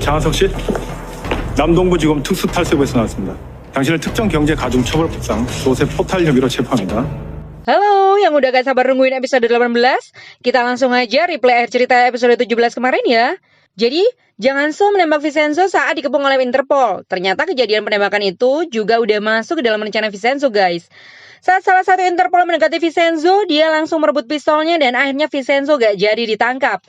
장하석 씨, 남동부지검 특수탈세부에서 나왔습니다. 당신을 특정 경제 가중처벌법상 조세 포탈 혐의로 체포합니다. Halo, yang udah gak sabar nungguin episode 18, kita langsung aja replay akhir cerita episode 17 kemarin ya. Jadi, Jang Han-so menembak Vincenzo saat dikepung oleh Interpol. Ternyata kejadian penembakan itu juga udah masuk ke dalam rencana Vincenzo, guys. Saat salah satu Interpol mendekati Vincenzo, dia langsung merebut pistolnya dan akhirnya Vincenzo gak jadi ditangkap.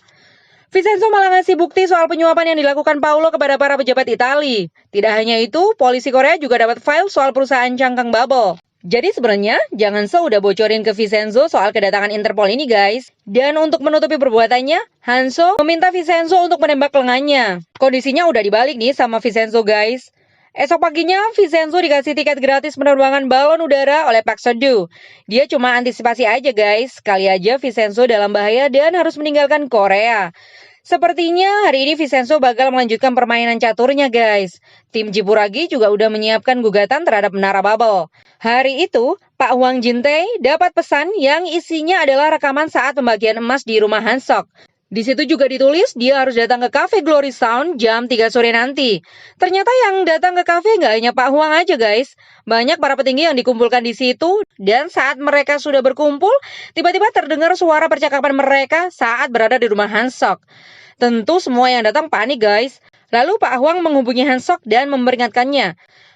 Vincenzo malah ngasih bukti soal penyuapan yang dilakukan Paolo kepada para pejabat Itali. Tidak hanya itu, polisi Korea juga dapat file soal perusahaan cangkang bubble. Jadi sebenarnya, Jang Han-so udah bocorin ke Vincenzo soal kedatangan Interpol ini, guys. Dan untuk menutupi perbuatannya, Han-so meminta Vincenzo untuk menembak lengannya. Kondisinya udah dibalik nih sama Vincenzo, guys. Esok paginya, Vincenzo dikasih tiket gratis penerbangan balon udara oleh Park Seo-doo. Dia cuma antisipasi aja, guys. Kali aja Vincenzo dalam bahaya dan harus meninggalkan Korea. Sepertinya hari ini Vincenzo bakal melanjutkan permainan caturnya, guys. Tim Jipuragi juga udah menyiapkan gugatan terhadap Menara Babel. Hari itu, Pak Hwang Jin-tae dapat pesan yang isinya adalah rekaman saat pembagian emas di rumah Han-sok. Di situ juga ditulis dia harus datang ke Cafe Glory Sound jam 3 sore nanti. Ternyata yang datang ke cafe nggak hanya Pak Hwang aja, guys. Banyak para petinggi yang dikumpulkan di situ, dan saat mereka sudah berkumpul, tiba-tiba terdengar suara percakapan mereka saat berada di rumah Han-sok. Tentu semua yang datang panik, guys. Lalu Pak Hwang menghubungi Han-sok dan memperingatkannya.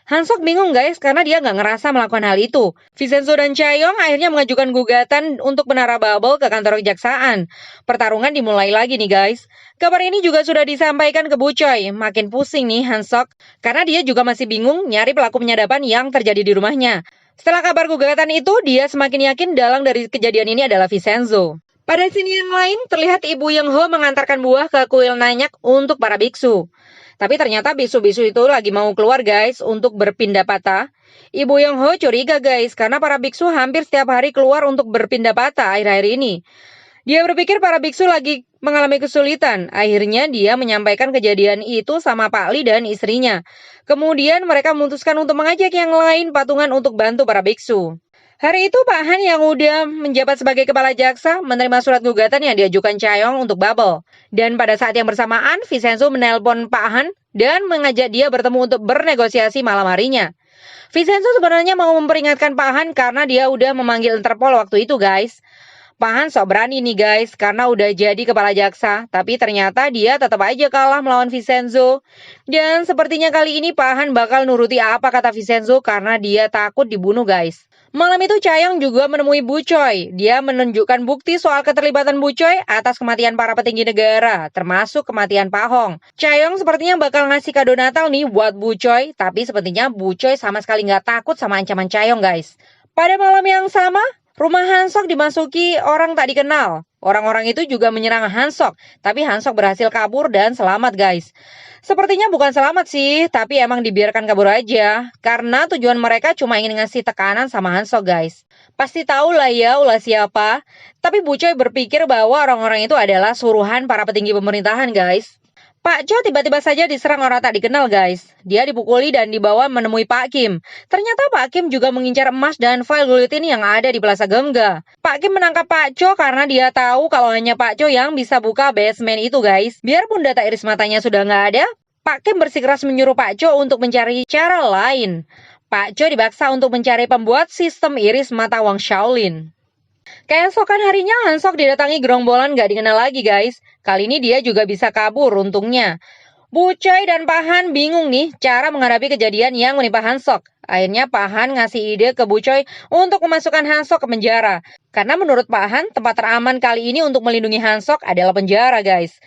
Han-sok bingung, guys, karena dia nggak ngerasa melakukan hal itu. Vincenzo dan Chae-yong akhirnya mengajukan gugatan untuk Menara Babel ke kantor kejaksaan. Pertarungan dimulai lagi nih, guys. Kabar ini juga sudah disampaikan ke Bu Choi. Makin pusing nih Han-sok, karena dia juga masih bingung nyari pelaku penyadapan yang terjadi di rumahnya. Setelah kabar gugatan itu, dia semakin yakin dalang dari kejadian ini adalah Vincenzo. Pada sini yang lain, terlihat Ibu Young Ho mengantarkan buah ke kuil Nanyak untuk para biksu. Tapi ternyata bisu-bisu itu lagi mau keluar, guys, untuk berpindah patah. Ibu Young Ho curiga, guys, karena para biksu hampir setiap hari keluar untuk berpindah patah akhir-akhir ini. Dia berpikir para biksu lagi mengalami kesulitan. Akhirnya dia menyampaikan kejadian itu sama Pak Lee dan istrinya. Kemudian mereka memutuskan untuk mengajak yang lain patungan untuk bantu para biksu. Hari itu Pak Han yang udah menjabat sebagai kepala jaksa menerima surat gugatan yang diajukan Chae-yong untuk Babel. Dan pada saat yang bersamaan, Vincenzo menelpon Pak Han dan mengajak dia bertemu untuk bernegosiasi malam harinya. Vincenzo sebenarnya mau memperingatkan Pak Han karena dia udah memanggil Interpol waktu itu, guys. Pak Han sok berani nih, guys, karena udah jadi kepala jaksa. Tapi ternyata dia tetap aja kalah melawan Vincenzo. Dan sepertinya kali ini Pak Han bakal nuruti apa kata Vincenzo karena dia takut dibunuh, guys. Malam itu Chae-yong juga menemui Bu Choi. Dia menunjukkan bukti soal keterlibatan Bu Choi atas kematian para petinggi negara, termasuk kematian Pak Hong. Chae-yong sepertinya bakal ngasih kado Natal nih buat Bu Choi, tapi sepertinya Bu Choi sama sekali nggak takut sama ancaman Chae-yong, guys. Pada malam yang sama, rumah Han-sok dimasuki orang tak dikenal. Orang-orang itu juga menyerang Han-sok, tapi Han-sok berhasil kabur dan selamat, guys. Sepertinya bukan selamat sih, tapi emang dibiarkan kabur aja. Karena tujuan mereka cuma ingin ngasih tekanan sama Han-sok, guys. Pasti tahu lah ya ulah siapa. Tapi Bu Choi berpikir bahwa orang-orang itu adalah suruhan para petinggi pemerintahan, guys. Pak Cho tiba-tiba saja diserang orang tak dikenal, guys. Dia dipukuli dan dibawa menemui Pak Kim. Ternyata Pak Kim juga mengincar emas dan file guillotine yang ada di Plaza Gemga. Pak Kim menangkap Pak Cho karena dia tahu kalau hanya Pak Cho yang bisa buka basement itu, guys. Biarpun data iris matanya sudah nggak ada, Pak Kim bersikeras menyuruh Pak Cho untuk mencari cara lain. Pak Cho dipaksa untuk mencari pembuat sistem iris mata Wang Shaolin. Keesokan harinya Han-sok didatangi gerombolan gak dikenal lagi, guys. Kali ini dia juga bisa kabur untungnya. Bu Choi dan Pak Han bingung nih cara menghadapi kejadian yang menimpa Han-sok. Akhirnya Pak Han ngasih ide ke Bu Choi untuk memasukkan Han-sok ke penjara. Karena menurut Pak Han, tempat teraman kali ini untuk melindungi Han-sok adalah penjara, guys.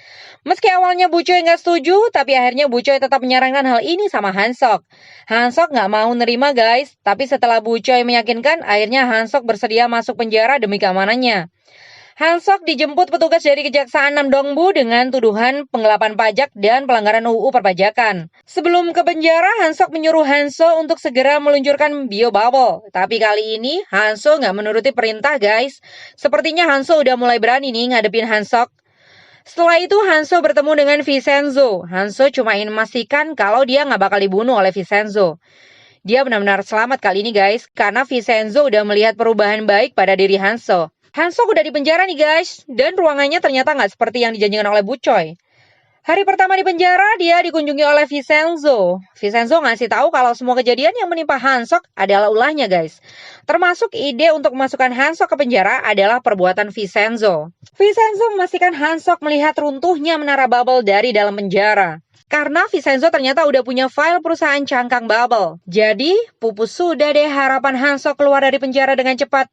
Meski awalnya Bu Choi nggak setuju, tapi akhirnya Bu Choi tetap menyarankan hal ini sama Han-sok. Han-sok nggak mau nerima, guys. Tapi setelah Bu Choi meyakinkan, akhirnya Han-sok bersedia masuk penjara demi keamanannya. Han-sok dijemput petugas dari Kejaksaan Namdongbu dengan tuduhan penggelapan pajak dan pelanggaran UU perpajakan. Sebelum ke penjara, Han-sok menyuruh Han-so untuk segera meluncurkan biobubble. Tapi kali ini, Han-so nggak menuruti perintah, guys. Sepertinya Han-so udah mulai berani nih ngadepin Han-sok. Setelah itu, Han-so bertemu dengan Vincenzo. Han-so cuma ingin memastikan kalau dia nggak bakal dibunuh oleh Vincenzo. Dia benar-benar selamat kali ini, guys, karena Vincenzo udah melihat perubahan baik pada diri Han-so. Han-sok udah di penjara nih, guys, dan ruangannya ternyata nggak seperti yang dijanjikan oleh Bu Choi. Hari pertama di penjara, dia dikunjungi oleh Vincenzo. Vincenzo ngasih tahu kalau semua kejadian yang menimpa Hancock adalah ulahnya, guys. Termasuk ide untuk memasukkan Hancock ke penjara adalah perbuatan Vincenzo. Vincenzo memastikan Hancock melihat runtuhnya menara Babel dari dalam penjara. Karena Vincenzo ternyata udah punya file perusahaan cangkang Babel. Jadi, pupus sudah deh harapan Hancock keluar dari penjara dengan cepat.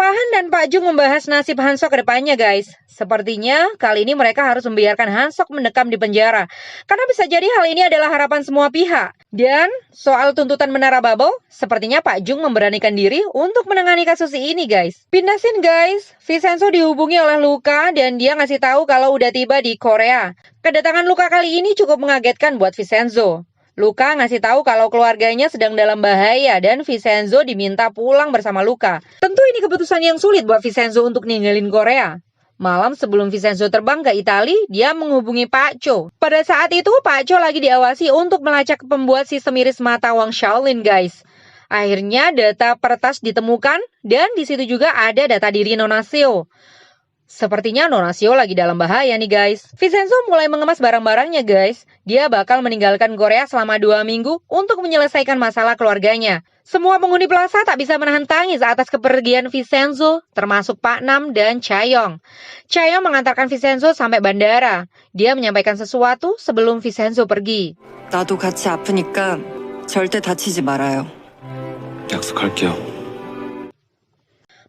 Pak Han dan Pak Jung membahas nasib Hancock ke depannya, guys. Sepertinya kali ini mereka harus membiarkan Hancock mendekam di penjara. Karena bisa jadi hal ini adalah harapan semua pihak. Dan soal tuntutan menara Babel, sepertinya Pak Jung memberanikan diri untuk menangani kasus ini, guys. Pindah scene, guys. Vincenzo dihubungi oleh Luka dan dia ngasih tahu kalau udah tiba di Korea. Kedatangan Luka kali ini cukup mengagetkan buat Vincenzo. Luka ngasih tahu kalau keluarganya sedang dalam bahaya dan Vincenzo diminta pulang bersama Luka. Tentu ini keputusan yang sulit buat Vincenzo untuk ninggalin Korea. Malam sebelum Vincenzo terbang ke Italia, dia menghubungi Pak Cho. Pada saat itu, Pak Cho lagi diawasi untuk melacak pembuat sistem iris mata Wang Shaolin, guys. Akhirnya data peretas ditemukan dan di situ juga ada data diri Nona Seo. Sepertinya Nona Seo lagi dalam bahaya nih, guys. Vincenzo mulai mengemas barang-barangnya, guys. Dia bakal meninggalkan Korea selama 2 minggu untuk menyelesaikan masalah keluarganya. Semua penghuni plaza tak bisa menahan tangis atas kepergian Vincenzo, termasuk Pak Nam dan Chaeyong. Chaeyong mengantarkan Vincenzo sampai bandara. Dia menyampaikan sesuatu sebelum Vincenzo pergi. 나도 같이 아프니까 절대 다치지 말아요. 약속할게요.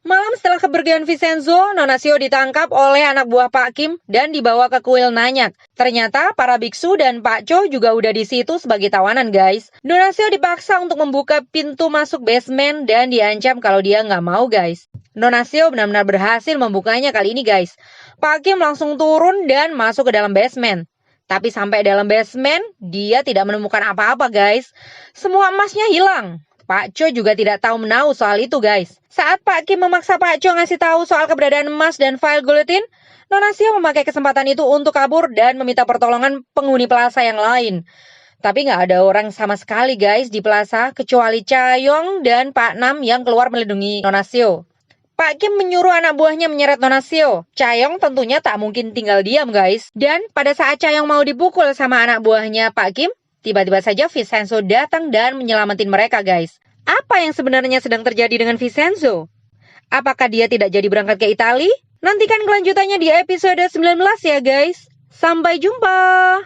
Malam setelah kepergian Vincenzo, Nona Seo ditangkap oleh anak buah Pak Kim dan dibawa ke kuil Nanyak. Ternyata para biksu dan Pak Cho juga udah di situ sebagai tawanan, guys. Nona Seo dipaksa untuk membuka pintu masuk basement dan diancam kalau dia nggak mau, guys. Nona Seo benar-benar berhasil membukanya kali ini, guys. Pak Kim langsung turun dan masuk ke dalam basement. Tapi sampai dalam basement, dia tidak menemukan apa-apa, guys. Semua emasnya hilang. Pak Cho juga tidak tahu menahu soal itu, guys. Saat Pak Kim memaksa Pak Cho ngasih tahu soal keberadaan emas dan file guillotine, Nona Seo memakai kesempatan itu untuk kabur dan meminta pertolongan penghuni plaza yang lain. Tapi nggak ada orang sama sekali, guys, di plaza kecuali Chaeyong dan Pak Nam yang keluar melindungi Nona Seo. Pak Kim menyuruh anak buahnya menyeret Nona Seo. Chaeyong tentunya tak mungkin tinggal diam, guys. Dan pada saat Chaeyong mau dipukul sama anak buahnya Pak Kim, tiba-tiba saja Vincenzo datang dan menyelamatin mereka, guys. Apa yang sebenarnya sedang terjadi dengan Vincenzo? Apakah dia tidak jadi berangkat ke Italia? Nantikan kelanjutannya di episode 19 ya, guys. Sampai jumpa!